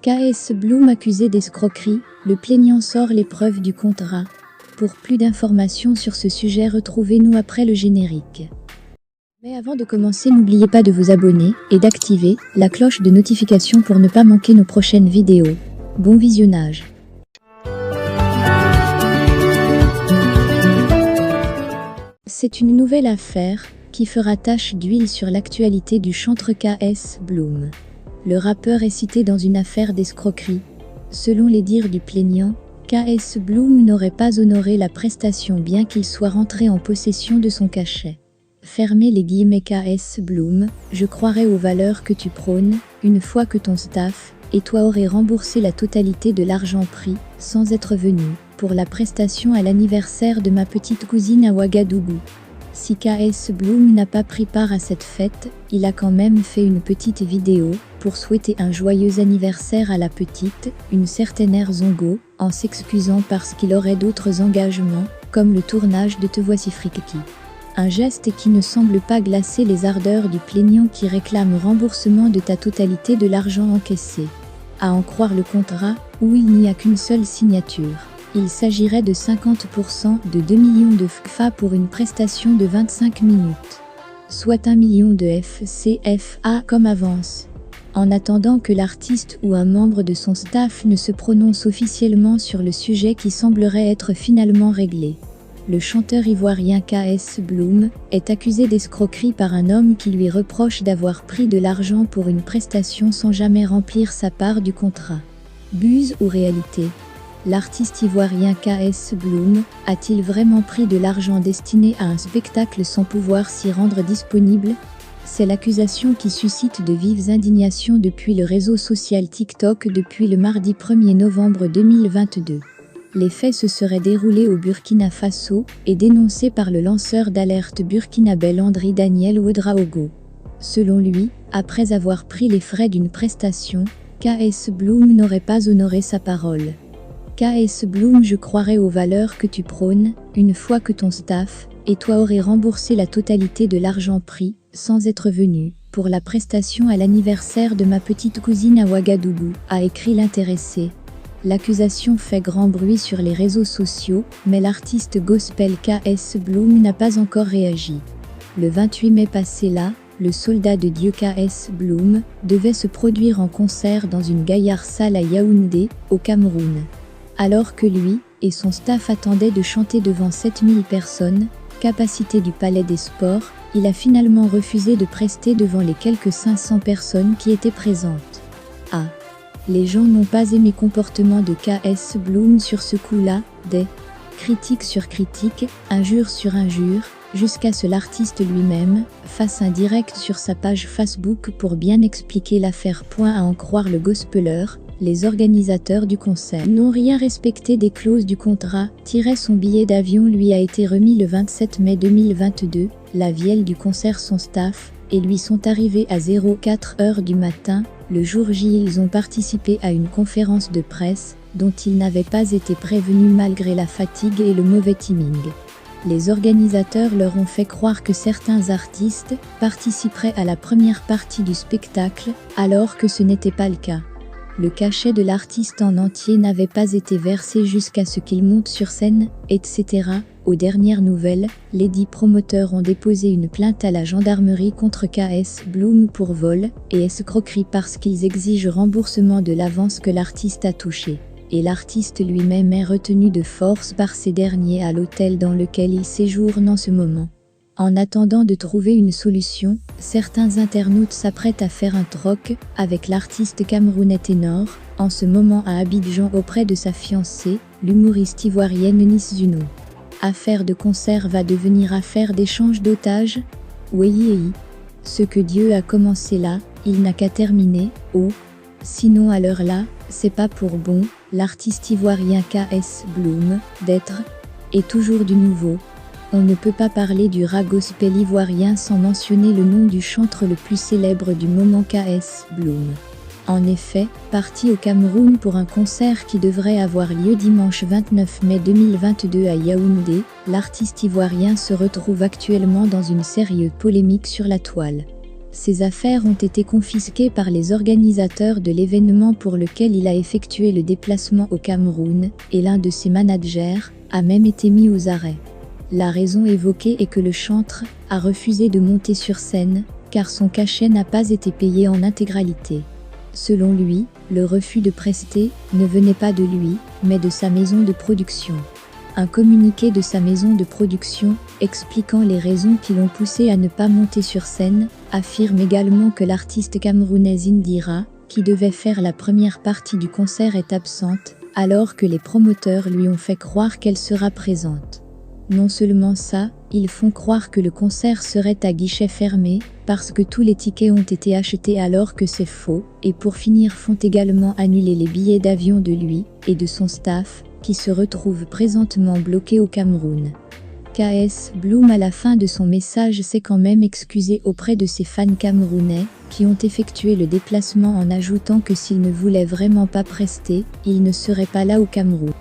KS Bloom accusé d'escroquerie, le plaignant sort les preuves du contrat. Pour plus d'informations sur ce sujet, retrouvez-nous après le générique. Mais avant de commencer, n'oubliez pas de vous abonner et d'activer la cloche de notification pour ne pas manquer nos prochaines vidéos. Bon visionnage. C'est une nouvelle affaire qui fera tache d'huile sur l'actualité du chanteur KS Bloom. Le rappeur est cité dans une affaire d'escroquerie. Selon les dires du plaignant, KS Bloom n'aurait pas honoré la prestation bien qu'il soit rentré en possession de son cachet. Fermez les guillemets. KS Bloom, je croirais aux valeurs que tu prônes, une fois que ton staff et toi aurez remboursé la totalité de l'argent pris, sans être venu, pour la prestation à l'anniversaire de ma petite cousine à Ouagadougou. Si KS Bloom n'a pas pris part à cette fête, il a quand même fait une petite vidéo pour souhaiter un joyeux anniversaire à la petite, une certaine Air Zongo, en s'excusant parce qu'il aurait d'autres engagements, comme le tournage de Te voici Frikiki. Un geste qui ne semble pas glacer les ardeurs du plaignant qui réclame remboursement de ta totalité de l'argent encaissé. À en croire le contrat, où il n'y a qu'une seule signature. Il s'agirait de 50% de 2 millions de FCFA pour une prestation de 25 minutes. Soit 1 million de FCFA comme avance. En attendant que l'artiste ou un membre de son staff ne se prononce officiellement sur le sujet qui semblerait être finalement réglé. Le chanteur ivoirien KS Bloom est accusé d'escroquerie par un homme qui lui reproche d'avoir pris de l'argent pour une prestation sans jamais remplir sa part du contrat. Buse ou réalité ? L'artiste ivoirien KS Bloom a-t-il vraiment pris de l'argent destiné à un spectacle sans pouvoir s'y rendre disponible ? C'est l'accusation qui suscite de vives indignations depuis le réseau social TikTok depuis le mardi 1er novembre 2022. Les faits se seraient déroulés au Burkina Faso et dénoncés par le lanceur d'alerte burkinabé Landry Daniel Ouedraogo. Selon lui, après avoir pris les frais d'une prestation, KS Bloom n'aurait pas honoré sa parole. KS Bloom, je croirais aux valeurs que tu prônes, une fois que ton staff et toi aurez remboursé la totalité de l'argent pris, sans être venu, pour la prestation à l'anniversaire de ma petite cousine à Ouagadougou, a écrit l'intéressé. L'accusation fait grand bruit sur les réseaux sociaux, mais l'artiste gospel KS Bloom n'a pas encore réagi. Le 28 mai passé là, le soldat de Dieu KS Bloom devait se produire en concert dans une gaillarde salle à Yaoundé, au Cameroun. Alors que lui et son staff attendaient de chanter devant 7000 personnes, capacité du Palais des Sports, il a finalement refusé de prester devant les quelques 500 personnes qui étaient présentes. Les gens n'ont pas aimé le comportement de KS Bloom sur ce coup-là, des critiques sur critiques, injures sur injures, jusqu'à ce l'artiste lui-même fasse un direct sur sa page Facebook pour bien expliquer l'affaire. À en croire le gospeler, les organisateurs du concert n'ont rien respecté des clauses du contrat. Son billet d'avion lui a été remis le 27 mai 2022, la veille du concert son staff et lui sont arrivés à 04 h du matin. Le jour J, ils ont participé à une conférence de presse dont ils n'avaient pas été prévenus malgré la fatigue et le mauvais timing. Les organisateurs leur ont fait croire que certains artistes participeraient à la première partie du spectacle, alors que ce n'était pas le cas. Le cachet de l'artiste en entier n'avait pas été versé jusqu'à ce qu'il monte sur scène, etc. Aux dernières nouvelles, les 10 promoteurs ont déposé une plainte à la gendarmerie contre KS Bloom pour vol et escroquerie parce qu'ils exigent remboursement de l'avance que l'artiste a touchée. Et l'artiste lui-même est retenu de force par ces derniers à l'hôtel dans lequel il séjourne en ce moment. En attendant de trouver une solution, certains internautes s'apprêtent à faire un troc avec l'artiste camerounais Ténor, en ce moment à Abidjan auprès de sa fiancée, l'humoriste ivoirienne Eunice Zuno. Affaire de concert va devenir affaire d'échange d'otages ? Oui. Ce que Dieu a commencé là, il n'a qu'à terminer, sinon à l'heure là, c'est pas pour bon, l'artiste ivoirien KS Bloom, d'être, et toujours du nouveau. On ne peut pas parler du rap gospel ivoirien sans mentionner le nom du chanteur le plus célèbre du moment, KS Bloom. En effet, parti au Cameroun pour un concert qui devrait avoir lieu dimanche 29 mai 2022 à Yaoundé, l'artiste ivoirien se retrouve actuellement dans une sérieuse polémique sur la toile. Ses affaires ont été confisquées par les organisateurs de l'événement pour lequel il a effectué le déplacement au Cameroun, et l'un de ses managers a même été mis aux arrêts. La raison évoquée est que le chantre a refusé de monter sur scène, car son cachet n'a pas été payé en intégralité. Selon lui, le refus de prester ne venait pas de lui, mais de sa maison de production. Un communiqué de sa maison de production, expliquant les raisons qui l'ont poussé à ne pas monter sur scène, affirme également que l'artiste camerounaise Indira, qui devait faire la première partie du concert, est absente, alors que les promoteurs lui ont fait croire qu'elle sera présente. Non seulement ça, ils font croire que le concert serait à guichet fermé, parce que tous les tickets ont été achetés alors que c'est faux, et pour finir font également annuler les billets d'avion de lui et de son staff, qui se retrouvent présentement bloqués au Cameroun. KS Bloom, à la fin de son message, s'est quand même excusé auprès de ses fans camerounais, qui ont effectué le déplacement en ajoutant que s'il ne voulait vraiment pas prester, il ne serait pas là au Cameroun.